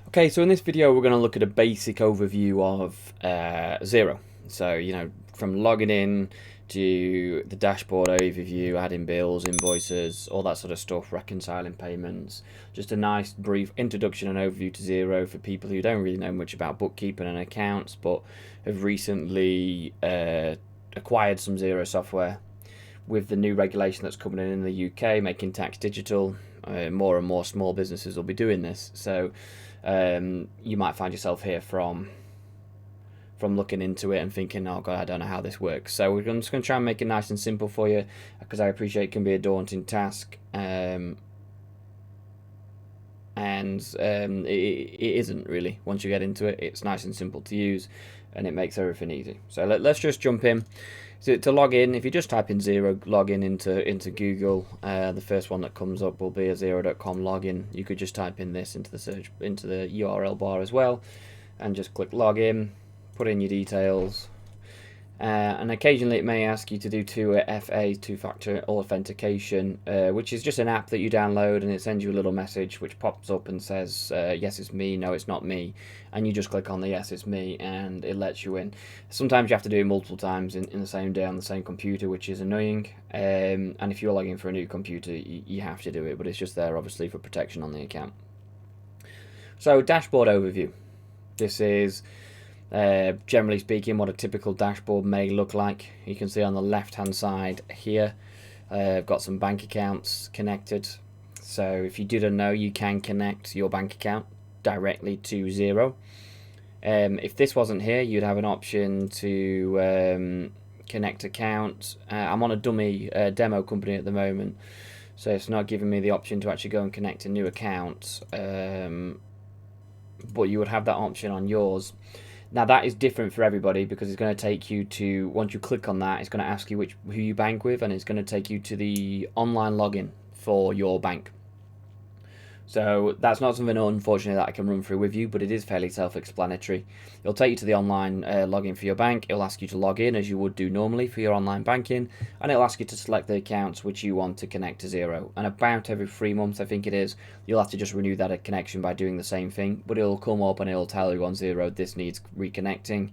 Okay, so in this video we're going to look at a basic overview of Xero. So, from logging in to the dashboard overview, adding bills, invoices, all that sort of stuff, reconciling payments. Just a nice brief introduction and overview to Xero for people who don't really know much about bookkeeping and accounts, but have recently acquired some Xero software. With the new regulation that's coming in the UK, making tax digital, more and more small businesses will be doing this. So you might find yourself here from looking into it and thinking, oh god, I don't know how this works. So we're just going to try and make it nice and simple for you, because I appreciate it can be a daunting task, and it isn't really. Once you get into it, it's nice and simple to use, and it makes everything easy. So let's just jump in. So to log in, if you just type in Xero, log in into Google, the first one that comes up will be a Xero.com login. You could just type in this into the URL bar as well, and just click login, put in your details, and occasionally it may ask you to do two-factor authentication, which is just an app that you download, and it sends you a little message which pops up and says, yes, it's me, no, it's not me, and you just click on the yes, it's me, and it lets you in. Sometimes you have to do it multiple times in the same day on the same computer, which is annoying, and if you're logging for a new computer, you have to do it, but it's just there obviously for protection on the account. So dashboard overview. This is generally speaking what a typical dashboard may look like. You can see on the left hand side here, I've got some bank accounts connected. So if you didn't know, you can connect your bank account directly to Xero. If this wasn't here, you'd have an option to connect account. I'm on a dummy demo company at the moment, so it's not giving me the option to actually go and connect a new account, but you would have that option on yours. Now that is different for everybody, because it's going to take you to, once you click on that, it's going to ask you who you bank with, and it's going to take you to the online login for your bank. So that's not something, unfortunately, that I can run through with you, but it is fairly self-explanatory. It'll take you to the online login for your bank. It'll ask you to log in as you would do normally for your online banking, and it'll ask you to select the accounts which you want to connect to Xero. And about every 3 months, I think it is, you'll have to just renew that connection by doing the same thing, but it'll come up and it'll tell you on Xero this needs reconnecting,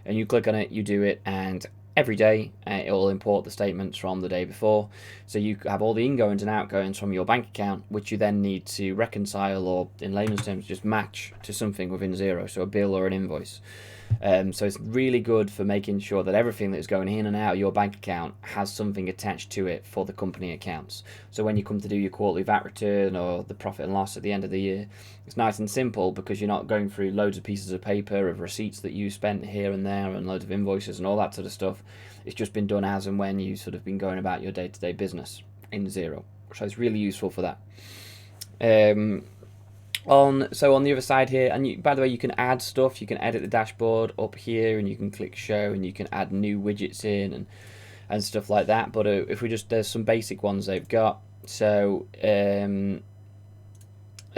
and you click on it, you do it, and every day it will import the statements from the day before, so you have all the ingoings and outgoings from your bank account, which you then need to reconcile, or in layman's terms just match to something within Xero, so a bill or an invoice. So it's really good for making sure that everything that is going in and out of your bank account has something attached to it for the company accounts. So when you come to do your quarterly VAT return or the profit and loss at the end of the year, it's nice and simple, because you're not going through loads of pieces of paper of receipts that you spent here and there and loads of invoices and all that sort of stuff. It's just been done as and when you sort of been going about your day-to-day business in Xero. So it's really useful for that. On the other side here, and by the way, you can add stuff. You can edit the dashboard up here, and you can click show, and you can add new widgets in and stuff like that. But if we just, there's some basic ones they've got. So at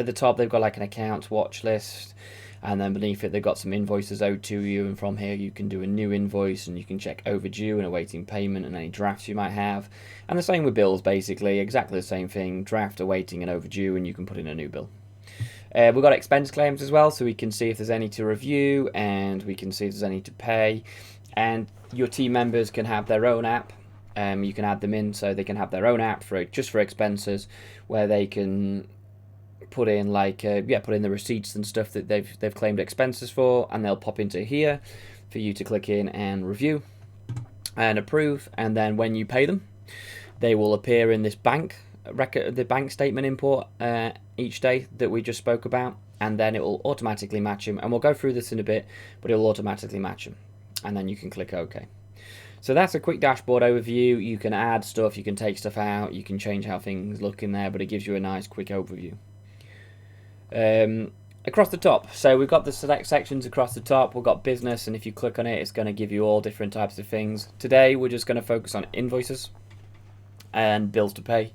the top they've got like an accounts watch list, and then beneath it they've got some invoices owed to you, and from here you can do a new invoice, and you can check overdue and awaiting payment and any drafts you might have. And the same with bills, basically exactly the same thing: draft, awaiting, and overdue, and you can put in a new bill. We've got expense claims as well, so we can see if there's any to review, and we can see if there's any to pay. And your team members can have their own app. You can add them in, so they can have their own app just for expenses, where they can put in put in the receipts and stuff that they've claimed expenses for, and they'll pop into here for you to click in and review and approve. And then when you pay them, they will appear in this the bank statement import each day that we just spoke about, and then it will automatically match them. And we'll go through this in a bit, but it will automatically match them, and then you can click OK. So that's a quick dashboard overview. You can add stuff, you can take stuff out, you can change how things look in there, but it gives you a nice quick overview. Across the top, so we've got the select sections across the top. We've got business, and if you click on it, it's going to give you all different types of things. Today we're just going to focus on invoices and bills to pay.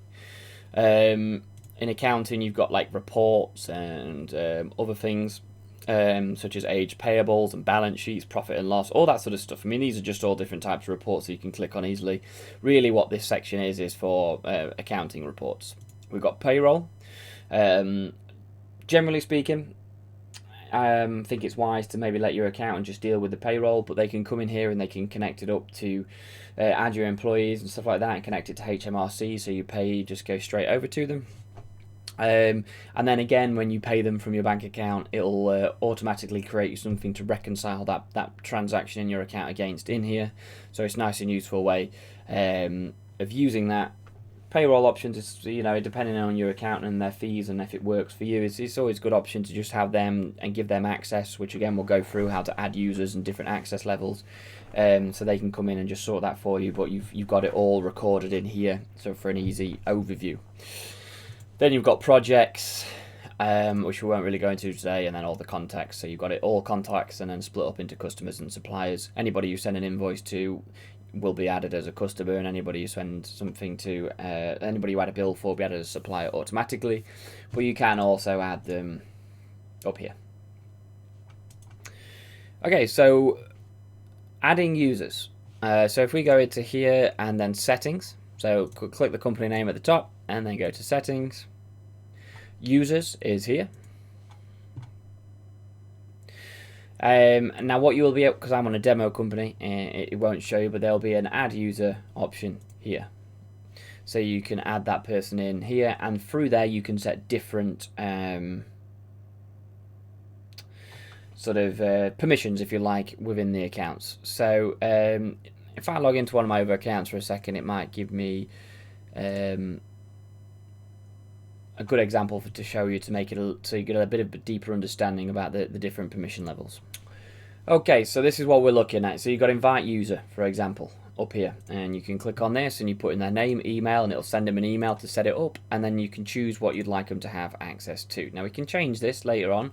In accounting, you've got like reports and other things, such as age payables and balance sheets, profit and loss, all that sort of stuff. I mean, these are just all different types of reports that you can click on easily. Really what this section is for accounting reports. We've got payroll. Generally speaking, think it's wise to maybe let your accountant just deal with the payroll, but they can come in here and they can connect it up to add your employees and stuff like that and connect it to HMRC, so your pay just goes straight over to them. And then again, when you pay them from your bank account, it'll automatically create you something to reconcile that transaction in your account against in here. So it's a nice and useful way of using that. Payroll options is, depending on your account and their fees and if it works for you, it's always a good option to just have them and give them access, which again we'll go through how to add users and different access levels, so they can come in and just sort that for you, but you've got it all recorded in here, so for an easy overview. Then you've got projects, which we won't really go into today, and then all the contacts. So you've got it all contacts and then split up into customers and suppliers. Anybody you send an invoice to will be added as a customer, and anybody you send something to, anybody you add a bill for will be added as a supplier automatically. But you can also add them up here. Okay, so adding users. So if we go into here and then settings, so click the company name at the top and then go to settings. Users is here. Now what you will be able, because I'm on a demo company, it won't show you, but there'll be an add user option here. So you can add that person in here, and through there you can set different sort of permissions, if you like, within the accounts. So if I log into one of my other accounts for a second, it might give me a good example to show you, to make it so you get a bit of a deeper understanding about the different permission levels. Okay, so this is what we're looking at. So you've got invite user, for example, up here, and you can click on this and you put in their name, email, and it'll send them an email to set it up, and then you can choose what you'd like them to have access to. Now we can change this later on.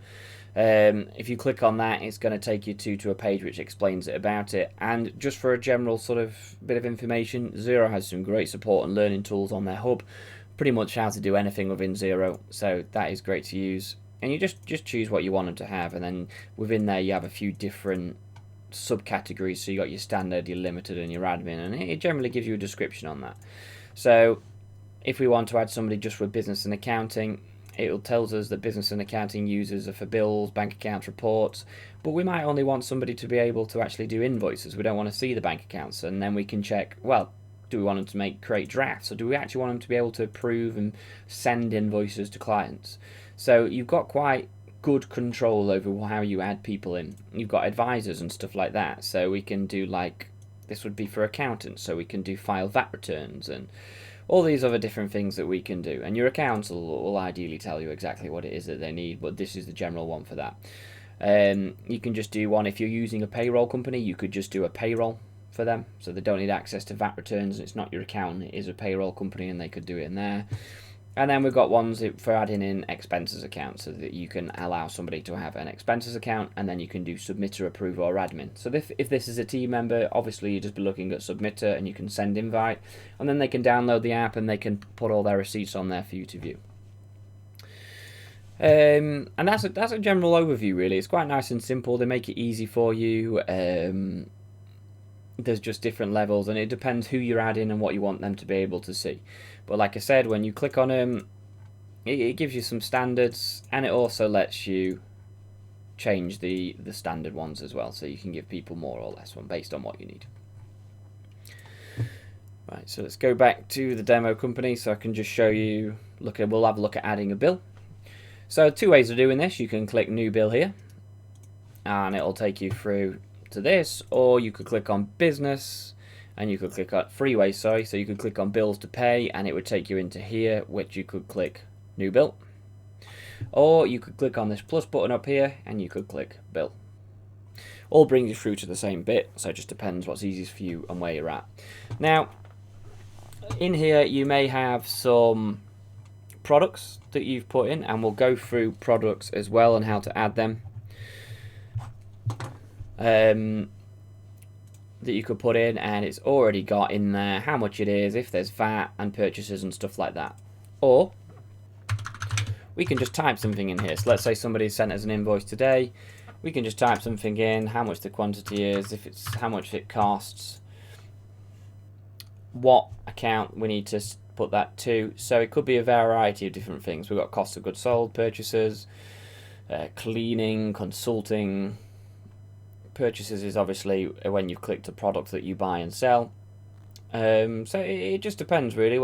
If you click on that, it's going to take you to a page which explains it about it. And just for a general sort of bit of information, Xero has some great support and learning tools on their hub, pretty much how to do anything within Xero, so that is great to use. And you just choose what you want them to have, and then within there you have a few different subcategories. So you got your standard, your limited, and your admin, and it generally gives you a description on that. So if we want to add somebody just for business and accounting, it tells us that business and accounting users are for bills, bank accounts, reports, but we might only want somebody to be able to actually do invoices. We don't want to see the bank accounts, and then we can check, well, do we want them to create drafts, or do we actually want them to be able to approve and send invoices to clients? So you've got quite good control over how you add people in. You've got advisors and stuff like that, so we can do, like, this would be for accountants, so we can do file VAT returns and all these other different things that we can do. And your accountant will ideally tell you exactly what it is that they need, but this is the general one for that. You can just do one, if you're using a payroll company, you could just do a payroll for them, so they don't need access to VAT returns, and it's not your accountant, it is a payroll company, and they could do it in there. And then we've got ones for adding in expenses accounts, so that you can allow somebody to have an expenses account, and then you can do submitter, approver, or admin. So if this is a team member, obviously you just be looking at submitter, and you can send invite, and then they can download the app and they can put all their receipts on there for you to view. And that's a general overview, really. It's quite nice and simple. They make it easy for you. There's just different levels, and it depends who you're adding and what you want them to be able to see. But like I said, when you click on them, it gives you some standards, and it also lets you change the standard ones as well, so you can give people more or less one based on what you need. Right, so let's go back to the demo company so I can just show you. We'll have a look at adding a bill. So two ways of doing this. You can click new bill here, and it'll take you through to this, or you could click on business, and you could click on freeway, so you could click on bills to pay, and it would take you into here, which you could click new bill, or you could click on this plus button up here and you could click bill. All brings you through to the same bit, so it just depends what's easiest for you and where you're at. Now in here you may have some products that you've put in, and we'll go through products as well and how to add them. That you could put in, and it's already got in there how much it is, if there's VAT and purchases and stuff like that. Or we can just type something in here. So let's say somebody sent us an invoice today. We can just type something in, how much the quantity is, if it's how much it costs, what account we need to put that to. So it could be a variety of different things. We've got cost of goods sold, purchases, cleaning, consulting. Purchases is obviously when you've clicked a product that you buy and sell. So it just depends really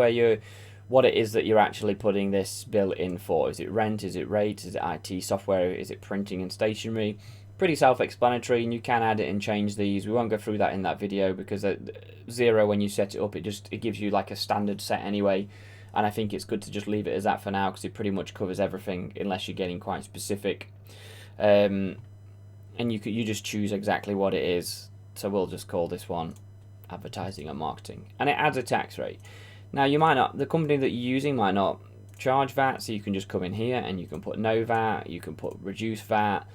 what it is that you're actually putting this bill in for. Is it rent? Is it rate? Is it IT software? Is it printing and stationery? Pretty self-explanatory, and you can add it and change these. We won't go through that in that video because Xero, when you set it up, it gives you like a standard set anyway, and I think it's good to just leave it as that for now because it pretty much covers everything unless you're getting quite specific. And you just choose exactly what it is. So we'll just call this one advertising and marketing, and it adds a tax rate. Now the company that you're using might not charge VAT, so you can just come in here and you can put no VAT, you can put reduce VAT,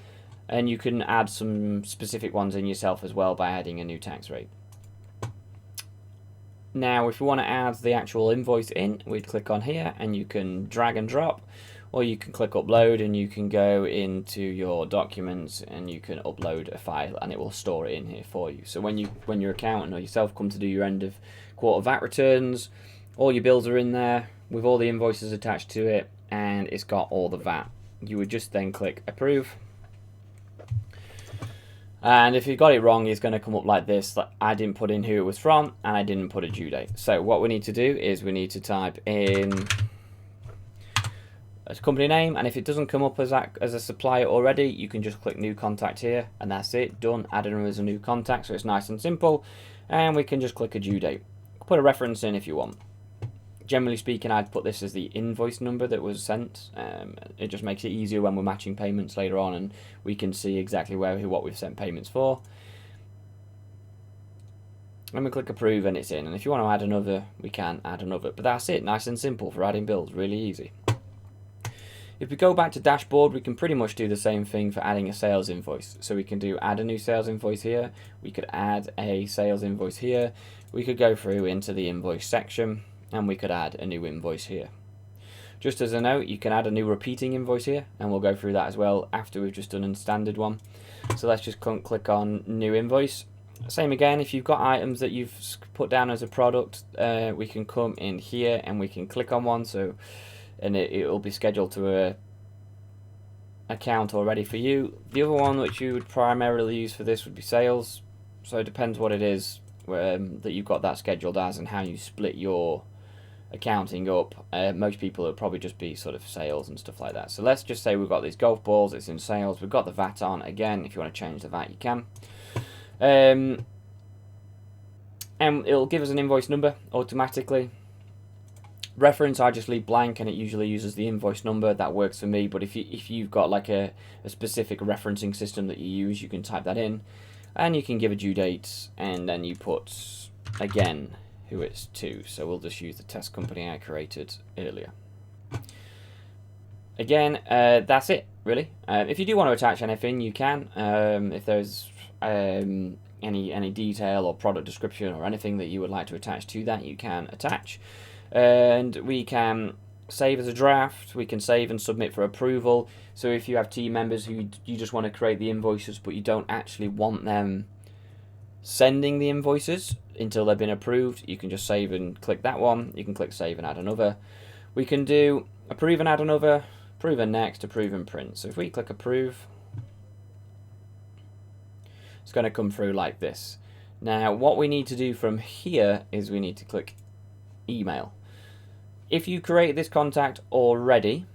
and you can add some specific ones in yourself as well by adding a new tax rate. Now if you want to add the actual invoice in, we'd click on here and you can drag and drop, or you can click upload and you can go into your documents and you can upload a file and it will store it in here for you. So when your accountant or yourself come to do your end of quarter VAT returns, all your bills are in there with all the invoices attached to it, and it's got all the VAT. You would just then click approve. And if you got it wrong, it's going to come up like this, that I didn't put in who it was from and I didn't put a due date. So what we need to do is we need to type in a company name, and if it doesn't come up as a supplier already, you can just click new contact here and that's it, done. Adding them as a new contact, so it's nice and simple, and we can just click a due date. Put a reference in if you want. Generally speaking, I'd put this as the invoice number that was sent. It just makes it easier when we're matching payments later on and we can see exactly what we've sent payments for. And we click approve and it's in, and if you want to add another, we can add another, but that's it. Nice and simple for adding bills, really easy. If we go back to dashboard, we can pretty much do the same thing for adding a sales invoice. So we can add a new sales invoice here, we could add a sales invoice here, we could go through into the invoice section, and we could add a new invoice here. Just as a note, you can add a new repeating invoice here, and we'll go through that as well after we've just done a standard one. So let's just click on new invoice. Same again, if you've got items that you've put down as a product, we can come in here and we can click on one, and it will be scheduled to a account already for you. The other one which you would primarily use for this would be sales, so it depends what it is that you've got that scheduled as and how you split your accounting up. Most people would probably just be sort of sales and stuff like that. So let's just say we've got these golf balls, it's in sales, we've got the VAT on. Again, if you want to change the VAT, you can. And it'll give us an invoice number automatically. Reference, I just leave blank and it usually uses the invoice number. That works for me, but if you've got like a specific referencing system that you use, you can type that in and you can give a due date, and then you put again who it's to. So we'll just use the test company I created earlier. Again, that's it really. If you do want to attach anything, you can. If there's any detail or product description or anything that you would like to attach to that, you can attach. And we can save as a draft, we can save and submit for approval. So if you have team members who you just want to create the invoices but you don't actually want them sending the invoices until they've been approved, you can just save and click that one. You can click save and add another. We can do approve and add another, approve and next, approve and print. So if we click approve, it's going to come through like this. Now what we need to do from here is we need to click email. If you create this contact already,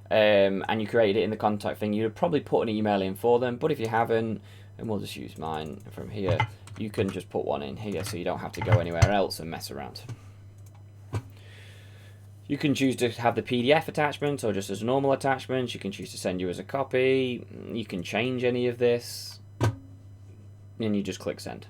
and you created it in the contact thing, you'd probably put an email in for them, but if you haven't, and we'll just use mine from here, you can just put one in here so you don't have to go anywhere else and mess around. You can choose to have the PDF attachment or just as a normal attachment. You can choose to send you as a copy. You can change any of this, and you just click send.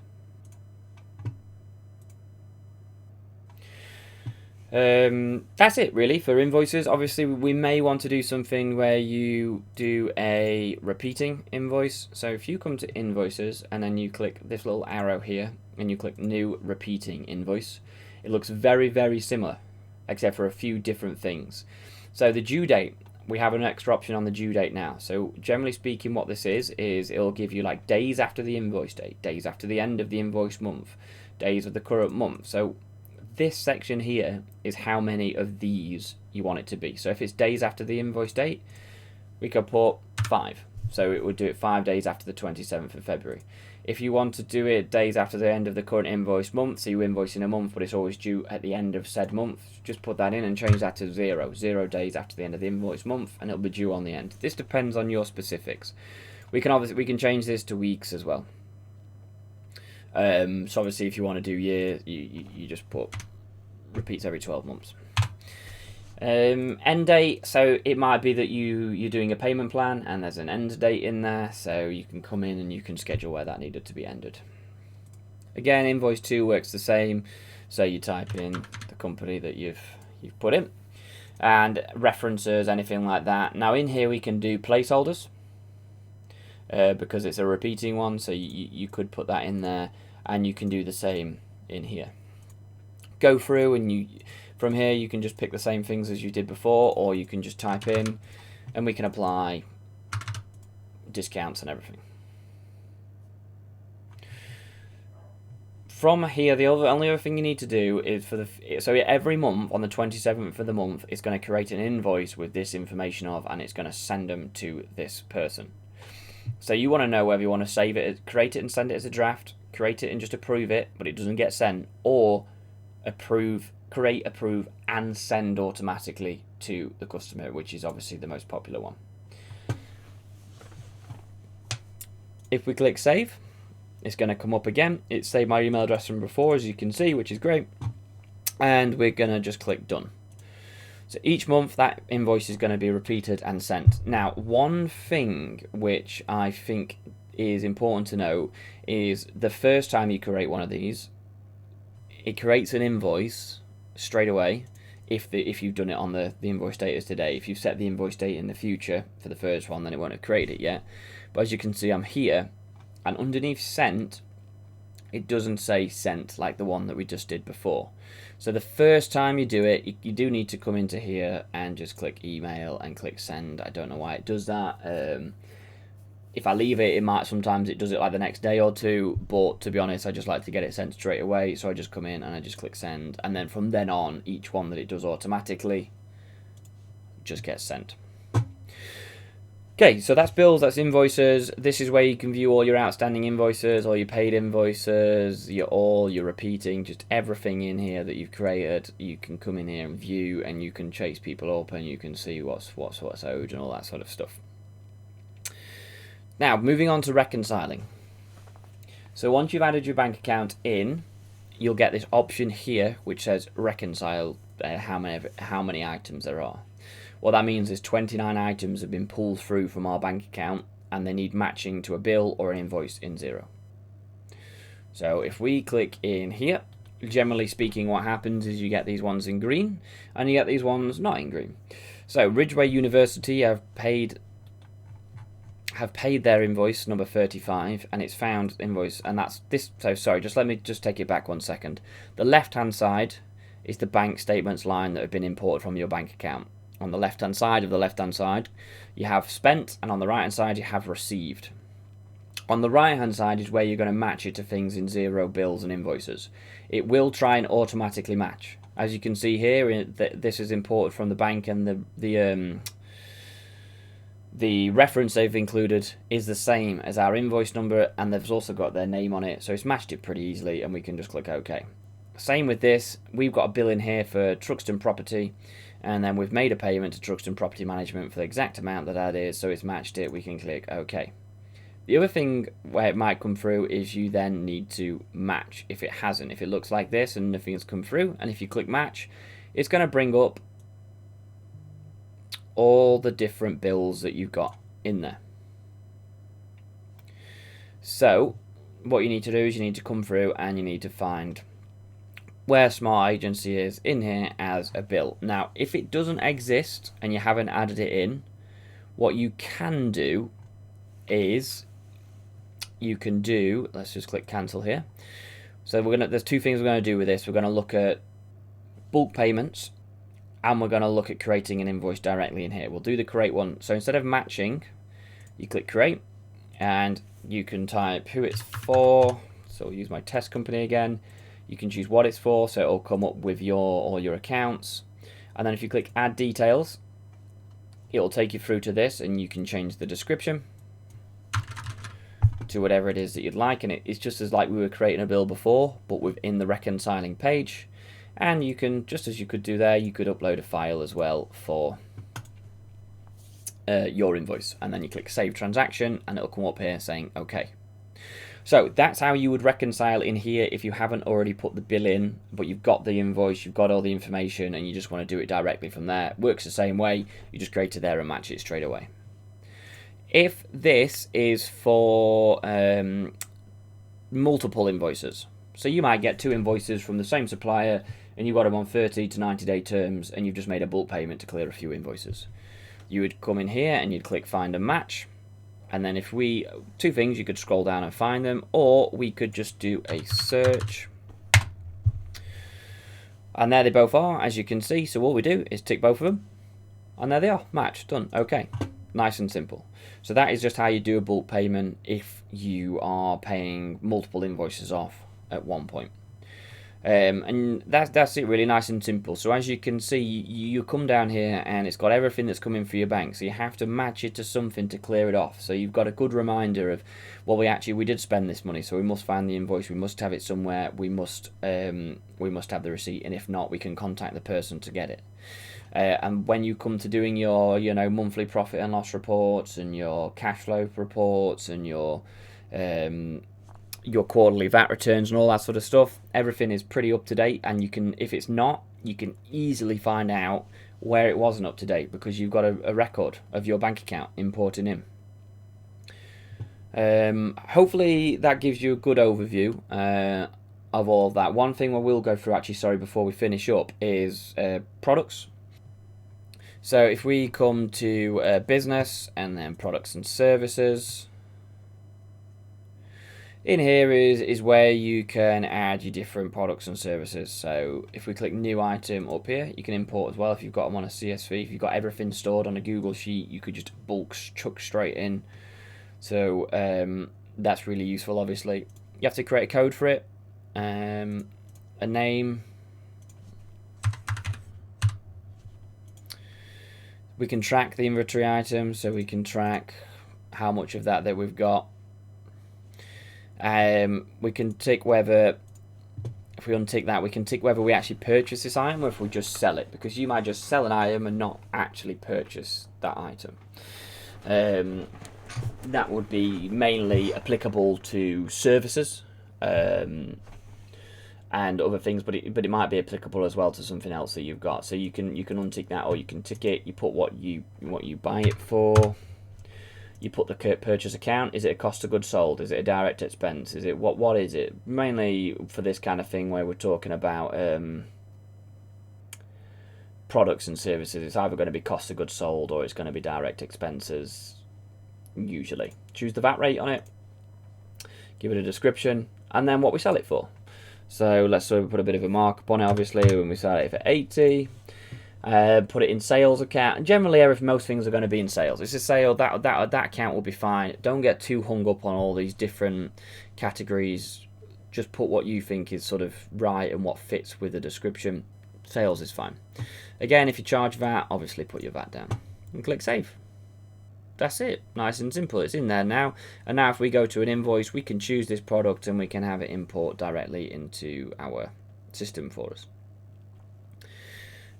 That's it really for invoices. Obviously we may want to do something where you do a repeating invoice. So if you come to invoices and then you click this little arrow here and you click new repeating invoice, it looks very similar except for a few different things. So the due date, we have an extra option on the due date now. So generally speaking, what this is it'll give you like days after the invoice date, days after the end of the invoice month, days of the current month. So this section here is how many of these you want it to be. So if it's days after the invoice date, we could put 5. So it would do it 5 days after the 27th of February. If you want to do it days after the end of the current invoice month, so you invoice in a month, but it's always due at the end of said month, just put that in and change that to 0. 0 days after the end of the invoice month, and it'll be due on the end. This depends on your specifics. We can change this to weeks as well. So obviously, if you want to do years, you just put repeats every 12 months. End date, so it might be that you're doing a payment plan and there's an end date in there, so you can come in and you can schedule where that needed to be ended. Again, invoice 2 works the same, so you type in the company that you've put in and references, anything like that. Now in here we can do placeholders because it's a repeating one, so you could put that in there, and you can do the same in here. Go through and from here you can just pick the same things as you did before, or you can just type in and we can apply discounts and everything. From here, the only other thing you need to do is so every month on the 27th of the month, it's going to create an invoice with this information and it's going to send them to this person. So you want to know whether you want to save it, create it and send it as a draft, create it and just approve it, but it doesn't get sent, or create, approve, and send automatically to the customer, which is obviously the most popular one. If we click save, it's going to come up again. It's saved my email address from before, as you can see, which is great. And we're going to just click done. So each month that invoice is going to be repeated and sent. Now, one thing which I think is important to know is the first time you create one of these, it creates an invoice straight away if you've done it on the invoice date as today. If you've set the invoice date in the future for the first one, then it won't have created it yet. But as you can see, I'm here, and underneath sent, it doesn't say sent like the one that we just did before. So the first time you do it, you do need to come into here and just click email and click send. I don't know why it does that. If I leave it, sometimes it does it like the next day or two, but to be honest, I just like to get it sent straight away, so I just come in and I just click send, and then from then on, each one that it does automatically just gets sent. Okay, so that's bills, that's invoices. This is where you can view all your outstanding invoices, all your paid invoices, your repeating, just everything in here that you've created. You can come in here and view, and you can chase people up, and you can see what's owed and all that sort of stuff. Now, moving on to reconciling. So once you've added your bank account in, you'll get this option here which says reconcile how many items there are. What that means is 29 items have been pulled through from our bank account and they need matching to a bill or an invoice in Xero. So if we click in here, generally speaking, what happens is you get these ones in green and you get these ones not in green. So Ridgeway University have paid their invoice number 35, and it's found invoice, and that's this. So sorry, let me take it back 1 second. The left hand side is the bank statements line that have been imported from your bank account. On the left hand side of the left hand side you have spent, and on the right hand side you have received. On the right hand side is where you're going to match it to things in Xero, bills and invoices. It will try and automatically match. As you can see here, this is imported from the bank, and the reference they've included is the same as our invoice number, and they've also got their name on it, so it's matched it pretty easily, and we can just click OK. Same with this, we've got a bill in here for Truxton Property, and then we've made a payment to Truxton Property Management for the exact amount that is, so it's matched it, we can click OK. The other thing where it might come through is you then need to match if it hasn't. If it looks like this and nothing has come through, and if you click match, it's going to bring up all the different bills that you've got in there. So what you need to do is you need to come through and you need to find where Smart Agency is in here as a bill. Now, if it doesn't exist and you haven't added it in, what you can do is let's just click cancel here. So there's two things we're going to do with this. We're going to look at bulk payments, and we're going to look at creating an invoice directly in here. We'll do the create one. So instead of matching, you click create, and you can type who it's for. So we'll use my test company again. You can choose what it's for, so it'll come up with all your accounts. And then if you click add details, it'll take you through to this, and you can change the description to whatever it is that you'd like, and it's just as like we were creating a bill before, but within the reconciling page. And you can, just as you could do there, you could upload a file as well for your invoice, and then you click save transaction and it'll come up here saying okay. So that's how you would reconcile in here if you haven't already put the bill in, but you've got the invoice, you've got all the information, and you just want to do it directly from there. It works the same way, you just create it there and match it straight away. If this is for multiple invoices, so you might get 2 invoices from the same supplier and you've got them on 30 to 90 day terms, and you've just made a bulk payment to clear a few invoices. You would come in here and you'd click find and match, and then if we, 2 things, you could scroll down and find them, or we could just do a search. And there they both are, as you can see. So all we do is tick both of them, and there they are, matched, done, okay. Nice and simple. So that is just how you do a bulk payment if you are paying multiple invoices off at one point. And that's it, really nice and simple. So as you can see, you come down here and it's got everything that's coming for your bank, so you have to match it to something to clear it off. So you've got a good reminder of, well, we did spend this money, so we must find the invoice, we must have it somewhere, we must have the receipt, and if not, we can contact the person to get it. And when you come to doing your monthly profit and loss reports and your cash flow reports and your quarterly VAT returns and all that sort of stuff, everything is pretty up to date, and you can, if it's not, you can easily find out where it wasn't up to date because you've got a record of your bank account importing in. Hopefully that gives you a good overview of all of that. One thing we will go through, actually, sorry, before we finish up, is products. So if we come to business and then products and services, in here is where you can add your different products and services. So if we click new item up here, you can import as well if you've got them on a CSV. If you've got everything stored on a Google Sheet, you could just bulk chuck straight in. So that's really useful. Obviously, you have to create a code for it, a name. We can track the inventory items, so we can track how much of that we've got. We can tick whether, if we untick that, we can tick whether we actually purchase this item or if we just sell it, because you might just sell an item and not actually purchase that item. That would be mainly applicable to services and other things, but it might be applicable as well to something else that you've got. So you can untick that, or you can tick it. You put what you buy it for. You put the purchase account. Is it a cost of goods sold? Is it a direct expense? Is it what is it? Mainly for this kind of thing where we're talking about products and services, it's either going to be cost of goods sold or it's going to be direct expenses. Usually, choose the VAT rate on it. Give it a description, and then what we sell it for. So let's put a bit of a markup on it. Obviously, when we sell it for 80. Put it in sales account, and generally most things are going to be in sales. It's a sale, that account will be fine. Don't get too hung up on all these different categories. Just put what you think is sort of right and what fits with the description. Sales is fine. Again, if you charge VAT, obviously put your VAT down and click save. That's it, nice and simple. It's in there now, and now if we go to an invoice, we can choose this product and we can have it import directly into our system for us.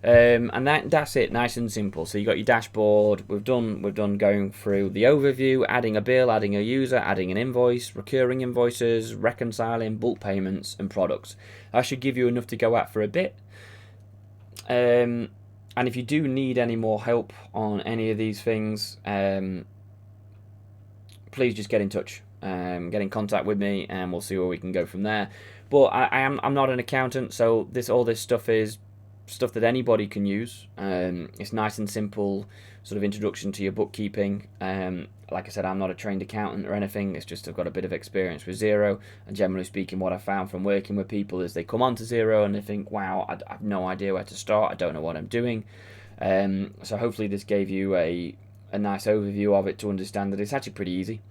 And that's it, nice and simple. So you got your dashboard. We've done going through the overview, adding a bill, adding a user, adding an invoice, recurring invoices, reconciling, bulk payments, and products. That should give you enough to go at for a bit. And if you do need any more help on any of these things, please just get in touch. Get in contact with me, and we'll see where we can go from there. But I'm not an accountant, so all this stuff is stuff that anybody can use. It's nice and simple, sort of introduction to your bookkeeping. Like I said, I'm not a trained accountant or anything. It's just I've got a bit of experience with Xero, and generally speaking, what I found from working with people is they come onto Xero and they think, wow, I have no idea where to start. I don't know what I'm doing. So hopefully this gave you a nice overview of it to understand that it's actually pretty easy.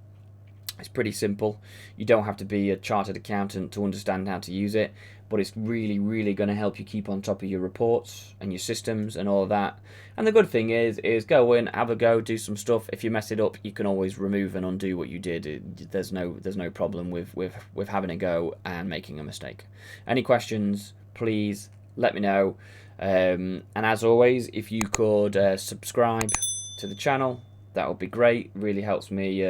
It's pretty simple. You don't have to be a chartered accountant to understand how to use it. but it's really, really going to help you keep on top of your reports and your systems and all of that. And the good thing is go in, have a go, do some stuff. If you mess it up, you can always remove and undo what you did. There's no problem with having a go and making a mistake. Any questions, please let me know. And as always, if you could subscribe to the channel, that would be great. Really helps me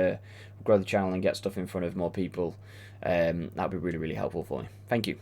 grow the channel and get stuff in front of more people. That would be really, really helpful for me. Thank you.